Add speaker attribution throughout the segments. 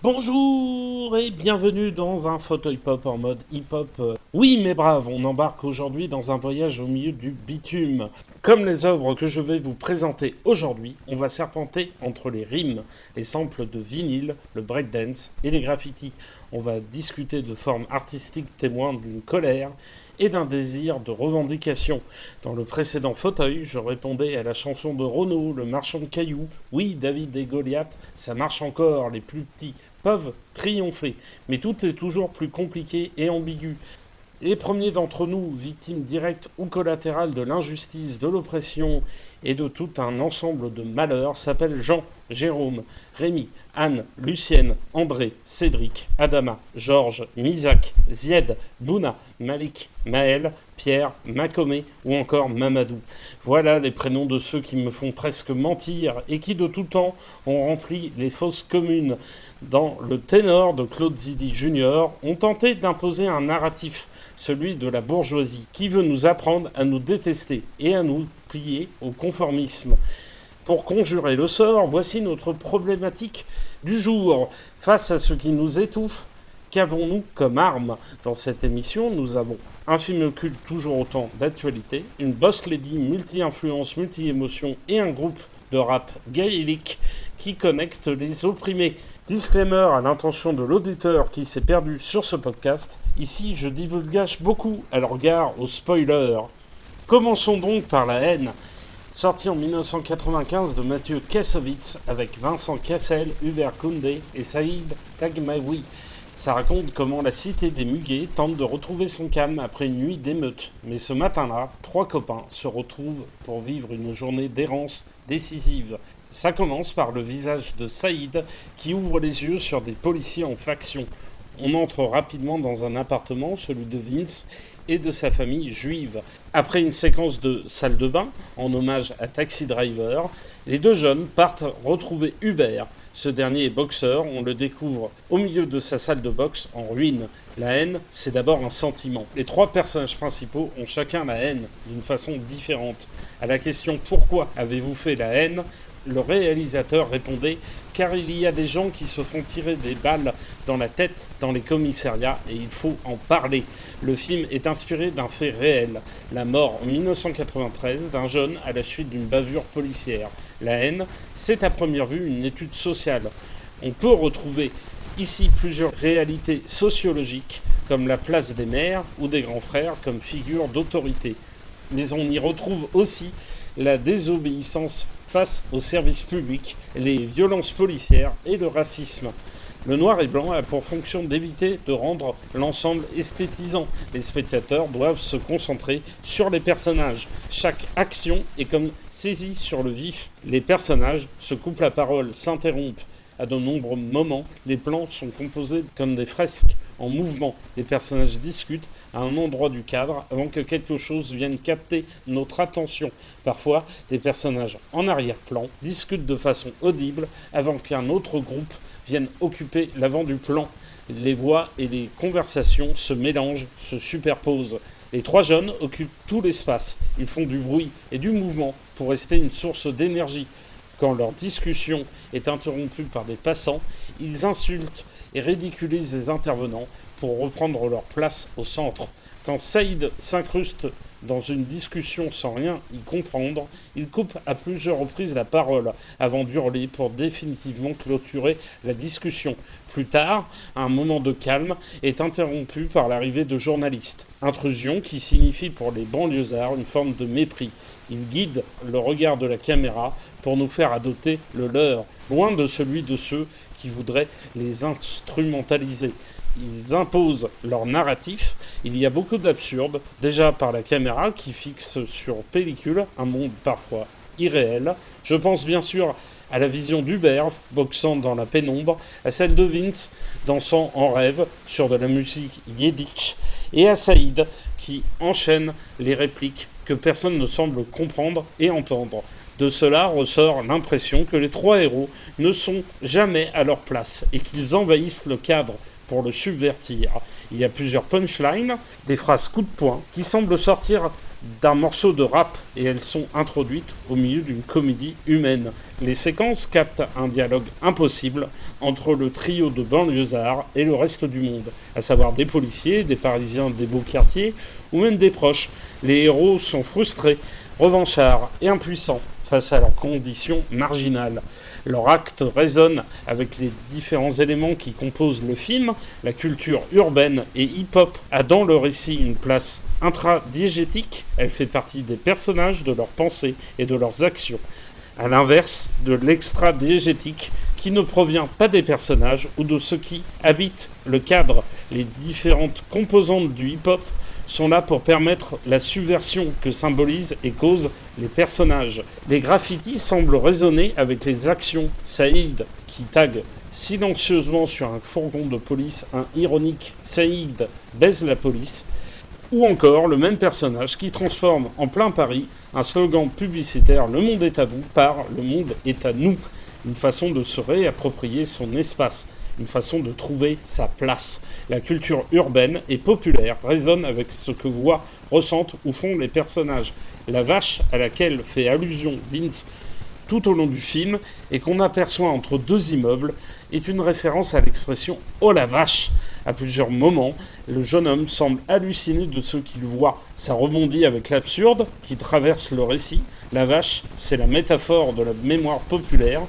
Speaker 1: Bonjour et bienvenue dans un photo hip-hop en mode hip-hop. Oui mes braves, on embarque aujourd'hui dans un voyage au milieu du bitume. Comme les œuvres que je vais vous présenter aujourd'hui, on va serpenter entre les rimes, les samples de vinyle, le breakdance et les graffitis. On va discuter de formes artistiques témoins d'une colère et d'un désir de revendication. Dans le précédent fauteuil, je répondais à la chanson de Renaud, le marchand de cailloux. Oui, David et Goliath, ça marche encore, les plus petits peuvent triompher. Mais tout est toujours plus compliqué et ambigu. Les premiers d'entre nous, victimes directes ou collatérales de l'injustice, de l'oppression et de tout un ensemble de malheurs, s'appellent Jean, Jérôme, Rémi, Anne, Lucienne, André, Cédric, Adama, Georges, Misak, Zied, Bouna, Malik, Maël, Pierre, Macomé ou encore Mamadou. Voilà les prénoms de ceux qui me font presque mentir et qui de tout temps ont rempli les fosses communes. Dans le ténor de Claude Zidi Junior, ont tenté d'imposer un narratif, celui de la bourgeoisie, qui veut nous apprendre à nous détester et à nous plier au conformisme. Pour conjurer le sort, voici notre problématique du jour. Face à ce qui nous étouffe, qu'avons-nous comme arme? Dans cette émission, nous avons un film culte toujours autant d'actualité, une boss lady multi-influence, multi-émotion et un groupe de rap gaélique qui connecte les opprimés. Disclaimer à l'intention de l'auditeur qui s'est perdu sur ce podcast. Ici, je divulgage beaucoup, alors gare aux spoilers. Commençons donc par La haine. Sorti en 1995 de Mathieu Kassovitz avec Vincent Cassel, Hubert Koundé et Saïd Taghmaoui. Ça raconte comment la cité des Muguets tente de retrouver son calme après une nuit d'émeute. Mais ce matin-là, 3 copains se retrouvent pour vivre une journée d'errance décisive. Ça commence par le visage de Saïd qui ouvre les yeux sur des policiers en faction. On entre rapidement dans un appartement, celui de Vince et de sa famille juive. Après une séquence de salle de bain, en hommage à Taxi Driver, les deux jeunes partent retrouver Hubert. Ce dernier est boxeur, on le découvre au milieu de sa salle de boxe en ruine. La haine, c'est d'abord un sentiment. Les 3 personnages principaux ont chacun la haine d'une façon différente. À la question « Pourquoi avez-vous fait la haine ?», le réalisateur répondait « Car il y a des gens qui se font tirer des balles dans la tête dans les commissariats et il faut en parler ». Le film est inspiré d'un fait réel, la mort en 1993 d'un jeune à la suite d'une bavure policière. La haine, c'est à première vue une étude sociale. On peut retrouver ici plusieurs réalités sociologiques, comme la place des mères ou des grands frères comme figure d'autorité. Mais on y retrouve aussi la désobéissance face aux services publics, les violences policières et le racisme. Le noir et blanc a pour fonction d'éviter de rendre l'ensemble esthétisant. Les spectateurs doivent se concentrer sur les personnages. Chaque action est comme saisie sur le vif. Les personnages se coupent la parole, s'interrompent. À de nombreux moments, les plans sont composés comme des fresques en mouvement. Les personnages discutent à un endroit du cadre avant que quelque chose vienne capter notre attention. Parfois, des personnages en arrière-plan discutent de façon audible avant qu'un autre groupe vienne occuper l'avant du plan. Les voix et les conversations se mélangent, se superposent. Les 3 jeunes occupent tout l'espace. Ils font du bruit et du mouvement pour rester une source d'énergie. Quand leur discussion est interrompue par des passants, ils insultent et ridiculisent les intervenants pour reprendre leur place au centre. Quand Saïd s'incruste dans une discussion sans rien y comprendre, il coupe à plusieurs reprises la parole avant d'hurler pour définitivement clôturer la discussion. Plus tard, un moment de calme est interrompu par l'arrivée de journalistes. Intrusion qui signifie pour les banlieusards une forme de mépris. Ils guident le regard de la caméra pour nous faire adopter le leur, loin de celui de ceux qui voudraient les instrumentaliser. Ils imposent leur narratif. Il y a beaucoup d'absurde, déjà par la caméra qui fixe sur pellicule un monde parfois irréel. Je pense bien sûr à la vision d'Hubert boxant dans la pénombre, à celle de Vince dansant en rêve sur de la musique yiddish, et à Saïd qui enchaîne les répliques que personne ne semble comprendre et entendre. De cela ressort l'impression que les 3 héros ne sont jamais à leur place et qu'ils envahissent le cadre pour le subvertir. Il y a plusieurs punchlines, des phrases coup de poing, qui semblent sortir d'un morceau de rap et elles sont introduites au milieu d'une comédie humaine. Les séquences captent un dialogue impossible entre le trio de banlieusards et le reste du monde, à savoir des policiers, des Parisiens des beaux quartiers ou même des proches. Les héros sont frustrés, revanchards et impuissants face à leurs conditions marginales. Leur acte résonne avec les différents éléments qui composent le film. La culture urbaine et hip-hop a dans le récit une place intradiégétique. Elle fait partie des personnages, de leurs pensées et de leurs actions. À l'inverse de l'extra-diégétique qui ne provient pas des personnages ou de ceux qui habitent le cadre. Les différentes composantes du hip-hop sont là pour permettre la subversion que symbolisent et causent les personnages. Les graffitis semblent résonner avec les actions. Saïd, qui tague silencieusement sur un fourgon de police un ironique « Saïd baise la police », ou encore le même personnage qui transforme en plein Paris un slogan publicitaire « Le monde est à vous » par « Le monde est à nous », une façon de se réapproprier son espace. Une façon de trouver sa place. La culture urbaine et populaire résonne avec ce que voient, ressentent ou font les personnages. La vache à laquelle fait allusion Vince tout au long du film et qu'on aperçoit entre deux immeubles est une référence à l'expression « Oh la vache !» À plusieurs moments, le jeune homme semble halluciner de ce qu'il voit. Ça rebondit avec l'absurde qui traverse le récit. La vache, c'est la métaphore de la mémoire populaire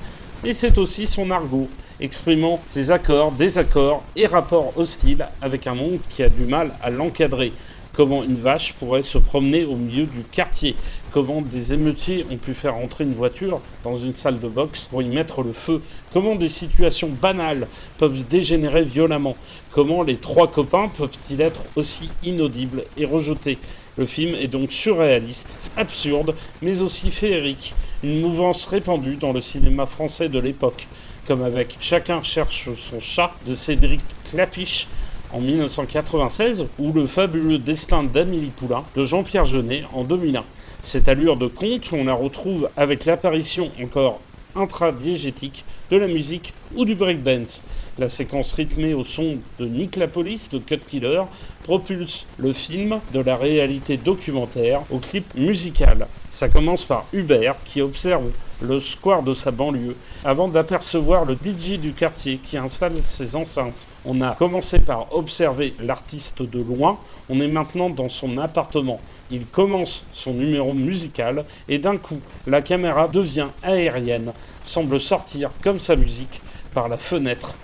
Speaker 1: et c'est aussi son argot, exprimant ses accords, désaccords et rapports hostiles avec un monde qui a du mal à l'encadrer. Comment une vache pourrait se promener au milieu du quartier. Comment des émeutiers ont pu faire entrer une voiture dans une salle de boxe pour y mettre le feu. Comment des situations banales peuvent dégénérer violemment. Comment les trois copains peuvent-ils être aussi inaudibles et rejetés. Le film est donc surréaliste, absurde, mais aussi féerique. Une mouvance répandue dans le cinéma français de l'époque, comme avec Chacun cherche son chat de Cédric Clapiche en 1996 ou Le fabuleux destin d'Amélie Poulain de Jean-Pierre Jeunet en 2001. Cette allure de conte, on la retrouve avec l'apparition encore intradiégétique de la musique ou du breakdance. La séquence rythmée au son de Nick la Police de Cut Killer propulse le film de la réalité documentaire au clip musical. Ça commence par Hubert qui observe le square de sa banlieue avant d'apercevoir le DJ du quartier qui installe ses enceintes. On a commencé par observer l'artiste de loin, on est maintenant dans son appartement. Il commence son numéro musical et d'un coup, la caméra devient aérienne, semble sortir comme sa musique par la fenêtre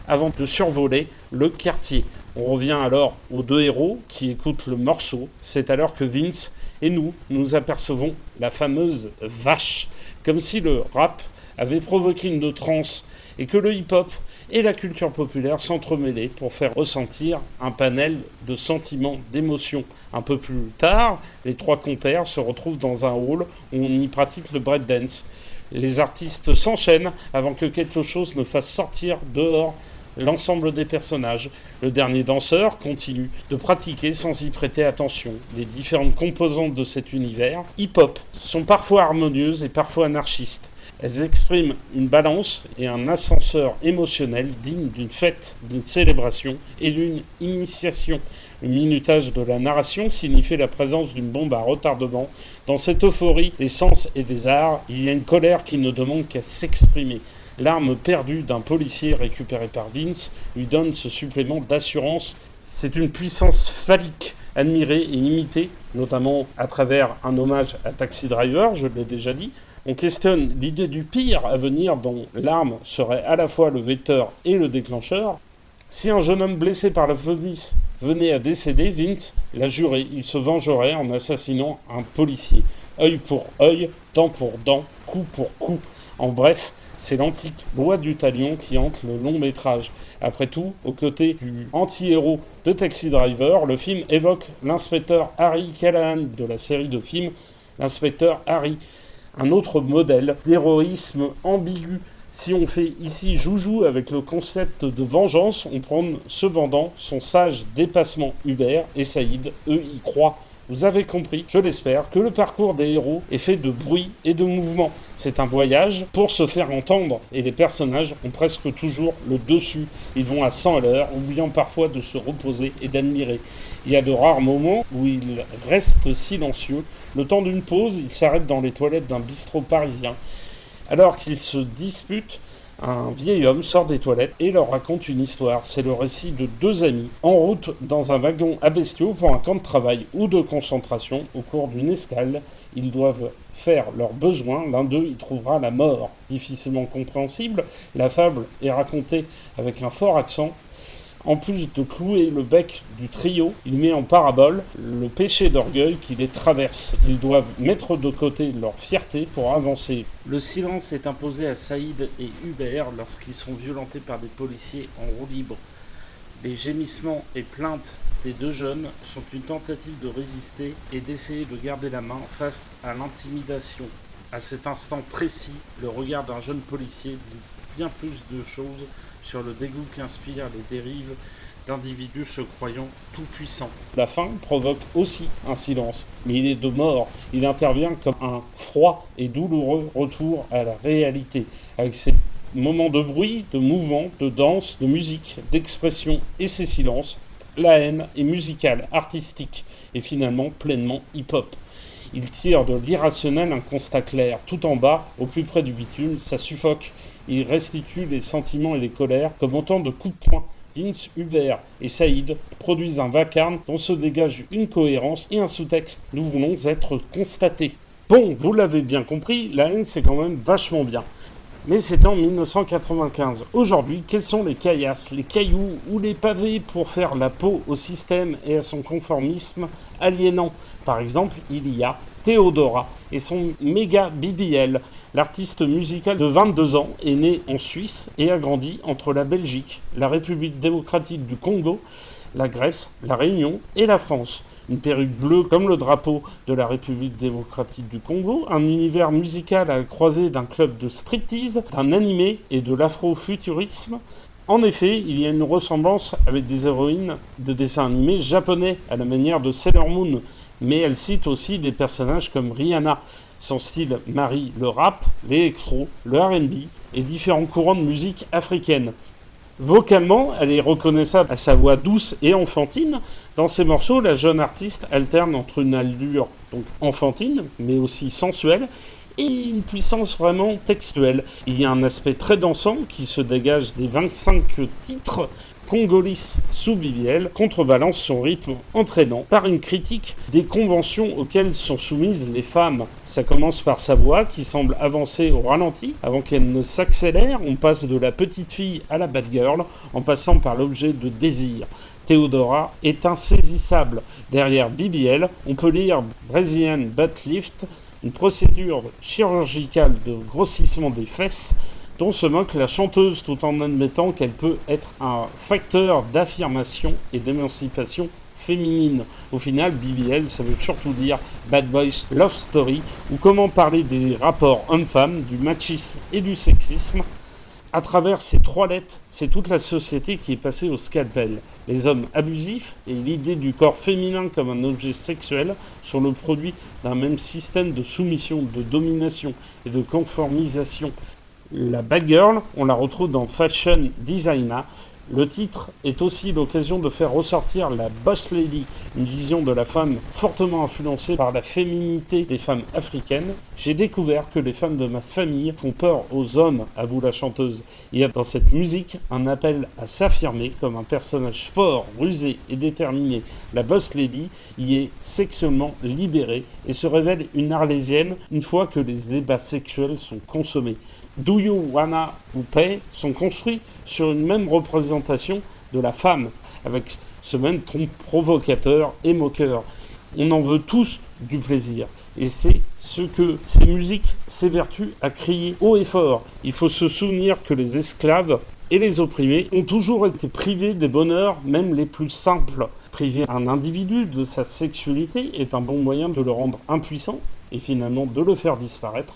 Speaker 1: avant de survoler le quartier. On revient alors aux deux héros qui écoutent le morceau. C'est alors que Vince et nous apercevons la fameuse vache, comme si le rap avait provoqué une transe et que le hip-hop et la culture populaire s'entremêlaient pour faire ressentir un panel de sentiments, d'émotions. Un peu plus tard, les trois compères se retrouvent dans un hall où on y pratique le breakdance. Les artistes s'enchaînent avant que quelque chose ne fasse sortir dehors l'ensemble des personnages. Le dernier danseur continue de pratiquer sans y prêter attention. Les différentes composantes de cet univers hip-hop sont parfois harmonieuses et parfois anarchistes. Elles expriment une balance et un ascenseur émotionnel digne d'une fête, d'une célébration et d'une initiation. Le minutage de la narration signifie la présence d'une bombe à retardement. Dans cette euphorie des sens et des arts, il y a une colère qui ne demande qu'à s'exprimer. L'arme perdue d'un policier récupéré par Vince lui donne ce supplément d'assurance. C'est une puissance phallique, admirée et imitée, notamment à travers un hommage à Taxi Driver, je l'ai déjà dit. On questionne l'idée du pire à venir dont l'arme serait à la fois le vecteur et le déclencheur. Si un jeune homme blessé par la police venait à décéder, Vince l'a juré, il se vengerait en assassinant un policier. Œil pour œil, dent pour dent, coup pour coup. En bref, c'est l'antique loi du talion qui hante le long métrage. Après tout, aux côtés du anti-héros de Taxi Driver, le film évoque l'inspecteur Harry Callahan de la série de films L'inspecteur Harry. Un autre modèle d'héroïsme ambigu. Si on fait ici joujou avec le concept de vengeance, on prend cependant son sage dépassement Hubert et Saïd, eux y croient. Vous avez compris, je l'espère, que le parcours des héros est fait de bruit et de mouvement. C'est un voyage pour se faire entendre et les personnages ont presque toujours le dessus. Ils vont à 100 à l'heure, oubliant parfois de se reposer et d'admirer. Il y a de rares moments où il reste silencieux. Le temps d'une pause, il s'arrête dans les toilettes d'un bistrot parisien. Alors qu'il se dispute, un vieil homme sort des toilettes et leur raconte une histoire. C'est le récit de deux amis en route dans un wagon à bestiaux pour un camp de travail ou de concentration. Au cours d'une escale, ils doivent faire leurs besoins. L'un d'eux y trouvera la mort. Difficilement compréhensible, la fable est racontée avec un fort accent. En plus de clouer le bec du trio, il met en parabole le péché d'orgueil qui les traverse. Ils doivent mettre de côté leur fierté pour avancer. Le silence est imposé à Saïd et Hubert lorsqu'ils sont violentés par des policiers en roue libre. Les gémissements et plaintes des deux jeunes sont une tentative de résister et d'essayer de garder la main face à l'intimidation. À cet instant précis, le regard d'un jeune policier dit bien plus de choses sur le dégoût qu'inspirent les dérives d'individus se croyant tout-puissants. La fin provoque aussi un silence, mais il est de mort. Il intervient comme un froid et douloureux retour à la réalité, avec ses moments de bruit, de mouvement, de danse, de musique, d'expression et ses silences. La haine est musicale, artistique et finalement pleinement hip-hop. Il tire de l'irrationnel un constat clair. Tout en bas, au plus près du bitume, ça suffoque. Il restitue les sentiments et les colères comme autant de coups de poing. Vince, Hubert et Saïd produisent un vacarme dont se dégage une cohérence et un sous-texte. Nous voulons être constatés. Bon, vous l'avez bien compris, la haine c'est quand même vachement bien. Mais c'était en 1995. Aujourd'hui, quels sont les caillasses, les cailloux ou les pavés pour faire la peau au système et à son conformisme aliénant? Par exemple, il y a Théodora et son méga BBL. L'artiste musical de 22 ans est né en Suisse et a grandi entre la Belgique, la République démocratique du Congo, la Grèce, la Réunion et la France. Une perruque bleue comme le drapeau de la République démocratique du Congo, un univers musical à la croisée d'un club de striptease, d'un animé et de l'afrofuturisme. En effet, il y a une ressemblance avec des héroïnes de dessins animés japonais à la manière de Sailor Moon, mais elle cite aussi des personnages comme Rihanna. Son style marie le rap, l'électro, le R&B et différents courants de musique africaine. Vocalement, elle est reconnaissable à sa voix douce et enfantine. Dans ses morceaux, la jeune artiste alterne entre une allure donc enfantine, mais aussi sensuelle, et une puissance vraiment textuelle. Il y a un aspect très dansant qui se dégage des 25 titres Congolis sous BBL, contrebalance son rythme entraînant par une critique des conventions auxquelles sont soumises les femmes. Ça commence par sa voix qui semble avancer au ralenti avant qu'elle ne s'accélère. On passe de la petite fille à la bad girl en passant par l'objet de désir. Théodora est insaisissable. Derrière BBL, on peut lire Brazilian Butt Lift, une procédure chirurgicale de grossissement des fesses dont se moque la chanteuse tout en admettant qu'elle peut être un facteur d'affirmation et d'émancipation féminine. Au final, BBL, ça veut surtout dire Bad Boys Love Story, ou comment parler des rapports hommes-femmes, du machisme et du sexisme. À travers ces trois lettres, c'est toute la société qui est passée au scalpel. Les hommes abusifs et l'idée du corps féminin comme un objet sexuel sont le produit d'un même système de soumission, de domination et de conformisation. La bad girl, on la retrouve dans Fashion Designer. Le titre est aussi l'occasion de faire ressortir la boss lady, une vision de la femme fortement influencée par la féminité des femmes africaines. J'ai découvert que les femmes de ma famille font peur aux hommes, avoue la chanteuse. Il y a dans cette musique un appel à s'affirmer comme un personnage fort, rusé et déterminé. La boss lady y est sexuellement libérée et se révèle une arlésienne une fois que les ébats sexuels sont consommés. Do You Wanna ou Pay sont construits sur une même représentation de la femme, avec ce même ton provocateur et moqueur. On en veut tous du plaisir. Et c'est ce que ces musiques s'évertuent à crier haut et fort. Il faut se souvenir que les esclaves et les opprimés ont toujours été privés des bonheurs, même les plus simples. Priver un individu de sa sexualité est un bon moyen de le rendre impuissant et finalement de le faire disparaître.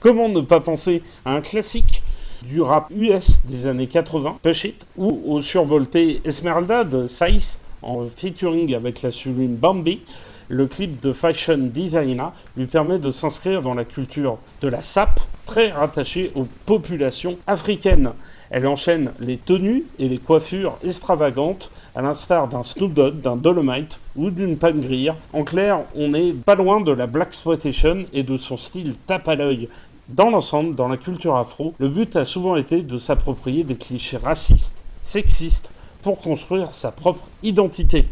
Speaker 1: Comment ne pas penser à un classique du rap US des années 80, Push It, ou au survolté Esmeralda de Saiz en featuring avec la sublime Bambi. Le clip de Fashion Designer lui permet de s'inscrire dans la culture de la SAP, très rattachée aux populations africaines. Elle enchaîne les tenues et les coiffures extravagantes à l'instar d'un Snoop Dogg, d'un Dolomite ou d'une Pam Grier. En clair, on n'est pas loin de la Blaxploitation et de son style tape à l'œil. Dans l'ensemble, dans la culture afro, le but a souvent été de s'approprier des clichés racistes, sexistes, pour construire sa propre identité.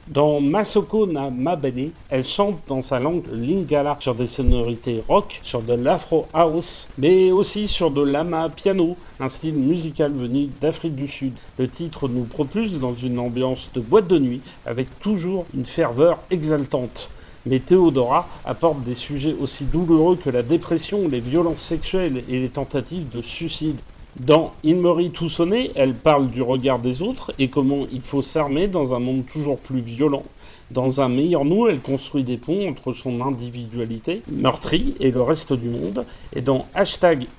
Speaker 1: Dans Masoko na Mabene, elle chante dans sa langue lingala sur des sonorités rock, sur de l'afro house, mais aussi sur de l'ama piano, un style musical venu d'Afrique du Sud. Le titre nous propulse dans une ambiance de boîte de nuit avec toujours une ferveur exaltante. Mais Theodora apporte des sujets aussi douloureux que la dépression, les violences sexuelles et les tentatives de suicide. Dans Il me rit tout sonné, elle parle du regard des autres et comment il faut s'armer dans un monde toujours plus violent. Dans Un meilleur nous, elle construit des ponts entre son individualité meurtrie et le reste du monde. Et dans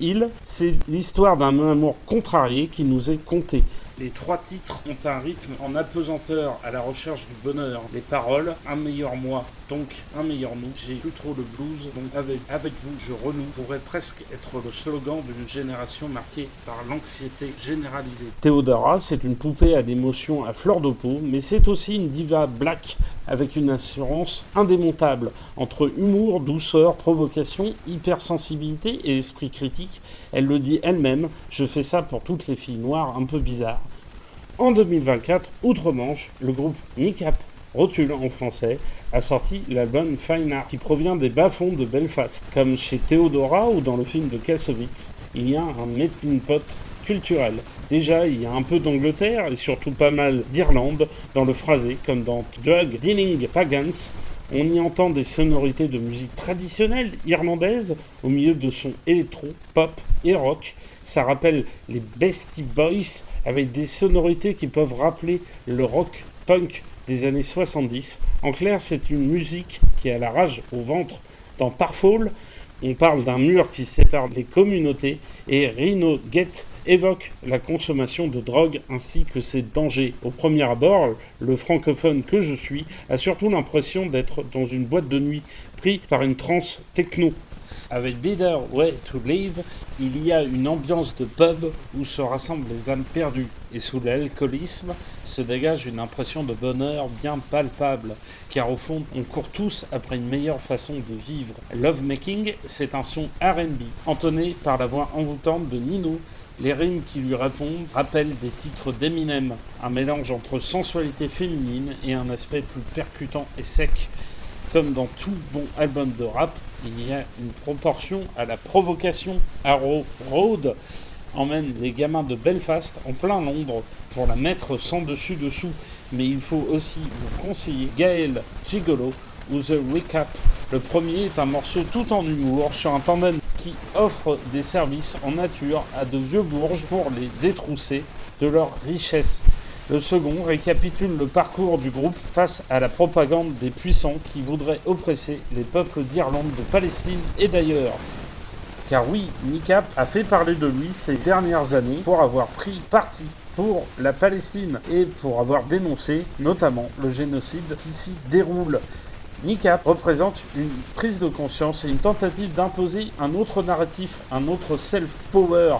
Speaker 1: #Il, c'est l'histoire d'un amour contrarié qui nous est conté. Les 3 titres ont un rythme en apesanteur à la recherche du bonheur. Les paroles, un meilleur moi, donc un meilleur nous. J'ai plus trop le blues, donc avec vous je renoue. Pourrait presque être le slogan d'une génération marquée par l'anxiété généralisée. Theodora, c'est une poupée à l'émotion à fleur de peau, mais c'est aussi une diva black avec une assurance indémontable. Entre humour, douceur, provocation, hypersensibilité et esprit critique, elle le dit elle-même, je fais ça pour toutes les filles noires un peu bizarres. En 2024, outre-Manche, le groupe Niqab, rotule en français, a sorti l'album Fine Art qui provient des bas-fonds de Belfast. Comme chez Theodora ou dans le film de Kassovitz, il y a un melting pot culturel. Déjà, il y a un peu d'Angleterre et surtout pas mal d'Irlande dans le phrasé, comme dans Drug Dealing Pagans. On y entend des sonorités de musique traditionnelle irlandaise au milieu de sons électro, pop et rock. Ça rappelle les Beastie Boys avec des sonorités qui peuvent rappeler le rock punk des années 70. En clair, c'est une musique qui a la rage au ventre. Dans Tarfall, on parle d'un mur qui sépare les communautés et Rhino Get évoque la consommation de drogue ainsi que ses dangers. Au premier abord, le francophone que je suis a surtout l'impression d'être dans une boîte de nuit pris par une transe techno. Avec Better Way to Live, il y a une ambiance de pub où se rassemblent les âmes perdues et sous l'alcoolisme se dégage une impression de bonheur bien palpable, car au fond on court tous après une meilleure façon de vivre. Lovemaking, c'est un son R&B entonné par la voix envoûtante de Nino. Les rimes qui lui répondent rappellent des titres d'Eminem, un mélange entre sensualité féminine et un aspect plus percutant et sec. Comme dans tout bon album de rap, il y a une proportion à la provocation. Arrow Road emmène les gamins de Belfast en plein Londres pour la mettre sans dessus-dessous. Mais il faut aussi vous conseiller Gaël Gigolo ou The Recap. Le premier est un morceau tout en humour sur un tandem qui offre des services en nature à de vieux bourges pour les détrousser de leur richesse. Le second récapitule le parcours du groupe face à la propagande des puissants qui voudraient oppresser les peuples d'Irlande, de Palestine et d'ailleurs. Car oui, Niqab a fait parler de lui ces dernières années pour avoir pris parti pour la Palestine et pour avoir dénoncé notamment le génocide qui s'y déroule. Niqab représente une prise de conscience et une tentative d'imposer un autre narratif, un autre self-power.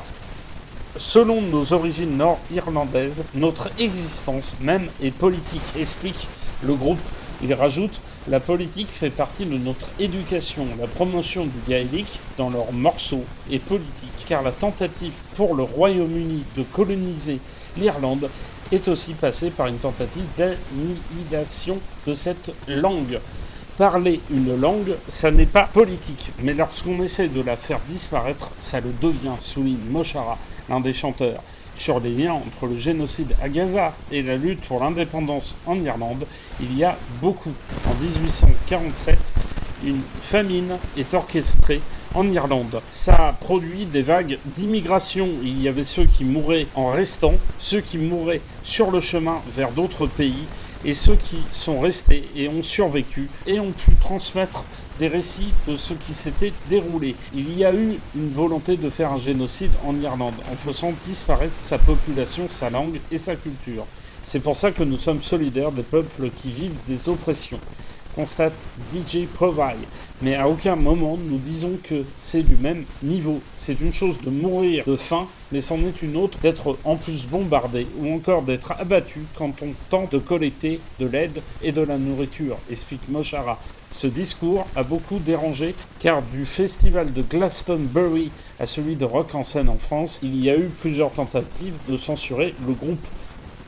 Speaker 1: Selon nos origines nord-irlandaises, notre existence même est politique, explique le groupe. Il rajoute « La politique fait partie de notre éducation. La promotion du gaélique dans leurs morceaux est politique, car la tentative pour le Royaume-Uni de coloniser l'Irlande est aussi passée par une tentative d'annihilation de cette langue. Parler une langue, ça n'est pas politique, mais lorsqu'on essaie de la faire disparaître, ça le devient, souligne Moshara, l'un des chanteurs. Sur les liens entre le génocide à Gaza et la lutte pour l'indépendance en Irlande, il y a beaucoup. En 1847, une famine est orchestrée en Irlande. Ça a produit des vagues d'immigration. Il y avait ceux qui mouraient en restant, ceux qui mouraient sur le chemin vers d'autres pays, et ceux qui sont restés et ont survécu et ont pu transmettre des récits de ce qui s'était déroulé. Il y a eu une volonté de faire un génocide en Irlande en faisant disparaître sa population, sa langue et sa culture. C'est pour ça que nous sommes solidaires des peuples qui vivent des oppressions. constate DJ Provide. Mais à aucun moment nous disons que c'est du même niveau. C'est une chose de mourir de faim, mais c'en est une autre d'être en plus bombardé ou encore d'être abattu quand on tente de collecter de l'aide et de la nourriture, explique Moshara. Ce discours a beaucoup dérangé car du festival de Glastonbury à celui de Rock en scène en France, il y a eu plusieurs tentatives de censurer le groupe.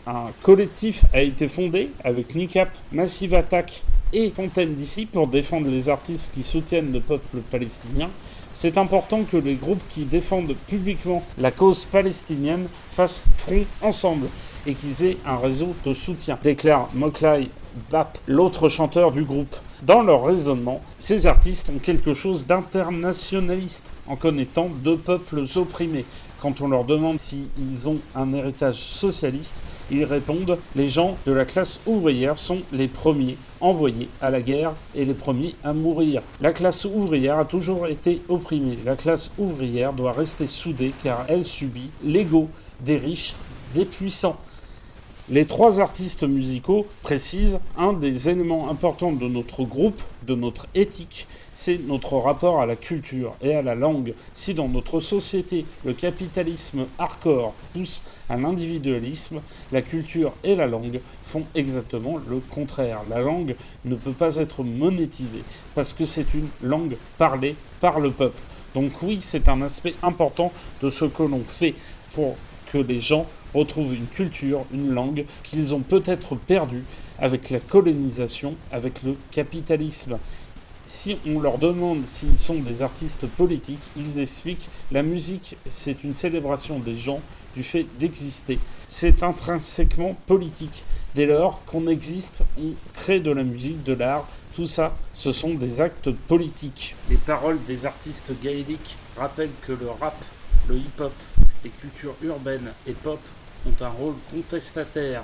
Speaker 1: Un collectif a été fondé avec NICAP, Massive Attack et Fontaine d'ici pour défendre les artistes qui soutiennent le peuple palestinien. C'est important que les groupes qui défendent publiquement la cause palestinienne fassent front ensemble et qu'ils aient un réseau de soutien, déclare Moklai Bap, l'autre chanteur du groupe. Dans leur raisonnement, ces artistes ont quelque chose d'internationaliste en connaissant deux peuples opprimés. Quand on leur demande s'ils ont un héritage socialiste, ils répondent « Les gens de la classe ouvrière sont les premiers envoyés à la guerre et les premiers à mourir. La classe ouvrière a toujours été opprimée. La classe ouvrière doit rester soudée car elle subit l'ego des riches, des puissants. » Les trois artistes musicaux précisent un des éléments importants de notre groupe, de notre éthique, c'est notre rapport à la culture et à la langue. Si dans notre société, le capitalisme hardcore pousse à l'individualisme, la culture et la langue font exactement le contraire. La langue ne peut pas être monétisée parce que c'est une langue parlée par le peuple. Donc oui, c'est un aspect important de ce que l'on fait pour que les gens retrouvent une culture, une langue qu'ils ont peut-être perdue avec la colonisation, avec le capitalisme. Si on leur demande s'ils sont des artistes politiques, ils expliquent la musique, c'est une célébration des gens du fait d'exister. C'est intrinsèquement politique. Dès lors qu'on existe, on crée de la musique, de l'art. Tout ça, ce sont des actes politiques. Les paroles des artistes gaéliques rappellent que le rap, le hip-hop, les cultures urbaines et pop ont un rôle contestataire.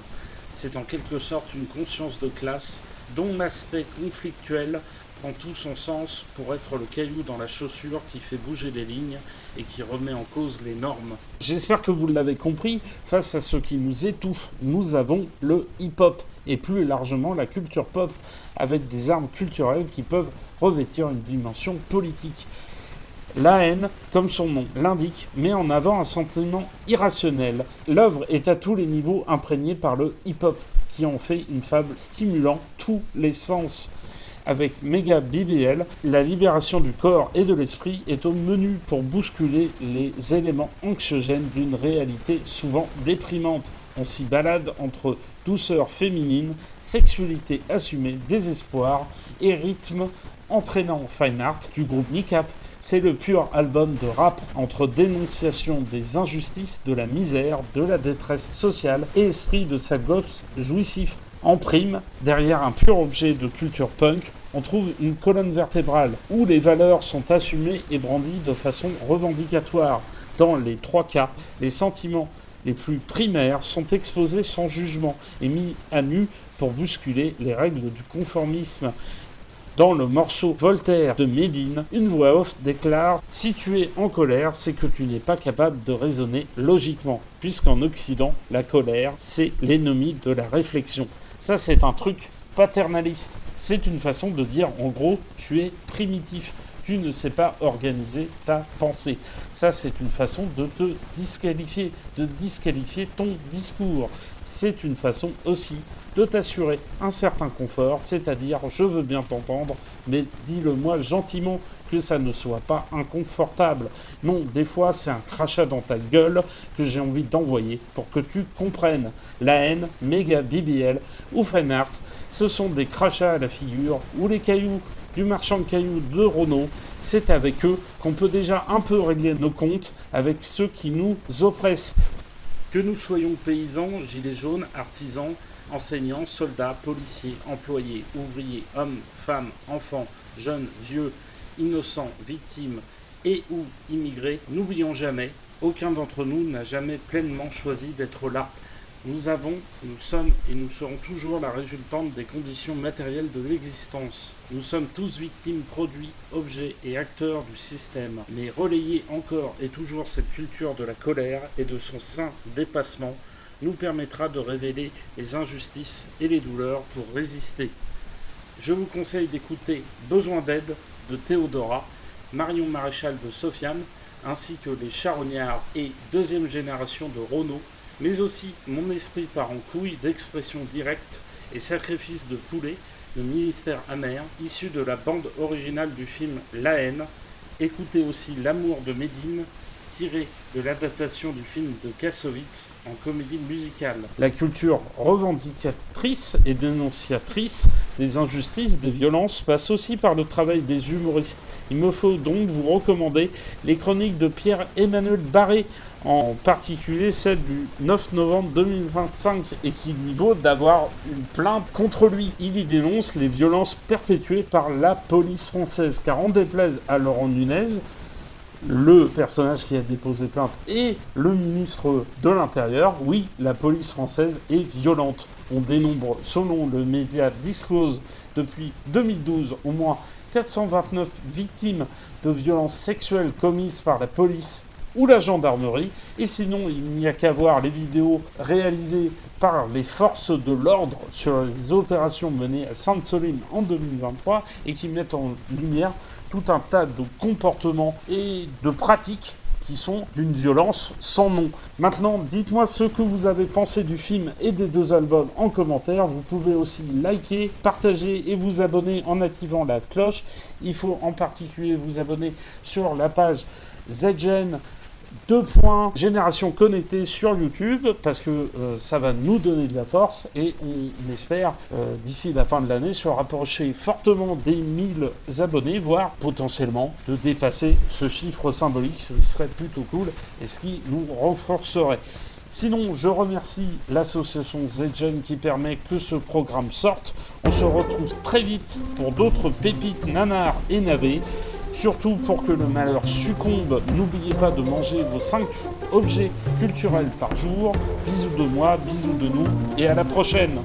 Speaker 1: C'est en quelque sorte une conscience de classe dont l'aspect conflictuel prend tout son sens pour être le caillou dans la chaussure qui fait bouger les lignes et qui remet en cause les normes. J'espère que vous l'avez compris, face à ce qui nous étouffe, nous avons le hip-hop et plus largement la culture pop avec des armes culturelles qui peuvent revêtir une dimension politique. La haine, comme son nom l'indique, met en avant un sentiment irrationnel. L'œuvre est à tous les niveaux imprégnée par le hip-hop, qui en fait une fable stimulant tous les sens. Avec Mega BBL, la libération du corps et de l'esprit est au menu pour bousculer les éléments anxiogènes d'une réalité souvent déprimante. On s'y balade entre douceur féminine, sexualité assumée, désespoir et rythme entraînant. Fine Art du groupe NICAP. C'est le pur album de rap entre dénonciation des injustices, de la misère, de la détresse sociale et esprit de sa gosse jouissif. En prime, derrière un pur objet de culture punk, on trouve une colonne vertébrale où les valeurs sont assumées et brandies de façon revendicatoire. Dans les trois cas, les sentiments les plus primaires sont exposés sans jugement et mis à nu pour bousculer les règles du conformisme. Dans le morceau Voltaire de Médine, une voix off déclare « Si tu es en colère, c'est que tu n'es pas capable de raisonner logiquement, puisqu'en Occident, la colère, c'est l'ennemi de la réflexion. » Ça, c'est un truc paternaliste. C'est une façon de dire, en gros, tu es primitif. Tu ne sais pas organiser ta pensée. Ça, c'est une façon de te disqualifier, de disqualifier ton discours. C'est une façon aussi de t'assurer un certain confort, c'est-à-dire je veux bien t'entendre, mais dis-le-moi gentiment, que ça ne soit pas inconfortable. Non, des fois c'est un crachat dans ta gueule que j'ai envie d'envoyer pour que tu comprennes. La haine, Mega BBL ou Fine Art, ce sont des crachats à la figure ou les cailloux du marchand de cailloux de Renault. C'est avec eux qu'on peut déjà un peu régler nos comptes avec ceux qui nous oppressent. Que nous soyons paysans, gilets jaunes, artisans, enseignants, soldats, policiers, employés, ouvriers, hommes, femmes, enfants, jeunes, vieux, innocents, victimes et ou immigrés, n'oublions jamais, aucun d'entre nous n'a jamais pleinement choisi d'être là. Nous sommes et nous serons toujours la résultante des conditions matérielles de l'existence. Nous sommes tous victimes, produits, objets et acteurs du système. Mais relayer encore et toujours cette culture de la colère et de son sain dépassement nous permettra de révéler les injustices et les douleurs pour résister. Je vous conseille d'écouter Besoin d'aide de Théodora, Marion Maréchal de Sofiane, ainsi que Les Charognards et deuxième génération de Renaud, mais aussi Mon esprit part en couille d'expression directe et Sacrifice de poulet de Ministère amer, issu de la bande originale du film La haine. Écoutez aussi L'amour de Médine, tiré de l'adaptation du film de Kassovitz en comédie musicale. La culture revendicatrice et dénonciatrice des injustices, des violences passe aussi par le travail des humoristes. Il me faut donc vous recommander les chroniques de Pierre-Emmanuel Barré, en particulier celle du 9 novembre 2025, et qui lui vaut d'avoir une plainte contre lui. Il y dénonce les violences perpétuées par la police française, car en déplaise à Laurent Nunez, le personnage qui a déposé plainte, et le ministre de l'Intérieur, oui, la police française est violente. On dénombre, selon le média Disclose, depuis 2012, au moins 429 victimes de violences sexuelles commises par la police ou la gendarmerie, et sinon il n'y a qu'à voir les vidéos réalisées par les forces de l'ordre sur les opérations menées à Sainte-Soline en 2023 et qui mettent en lumière tout un tas de comportements et de pratiques qui sont d'une violence sans nom. Maintenant, dites-moi ce que vous avez pensé du film et des deux albums en commentaire. Vous pouvez aussi liker, partager et vous abonner en activant la cloche. Il faut en particulier vous abonner sur la page ZGen Génération Connectée sur YouTube, parce que ça va nous donner de la force et on espère d'ici la fin de l'année se rapprocher fortement des 1000 abonnés, voire potentiellement de dépasser ce chiffre symbolique, ce qui serait plutôt cool et ce qui nous renforcerait. Sinon, je remercie l'association ZGen qui permet que ce programme sorte. On se retrouve très vite pour d'autres pépites nanars et navets. Surtout pour que le malheur succombe, n'oubliez pas de manger vos 5 objets culturels par jour. Bisous de moi, bisous de nous et à la prochaine.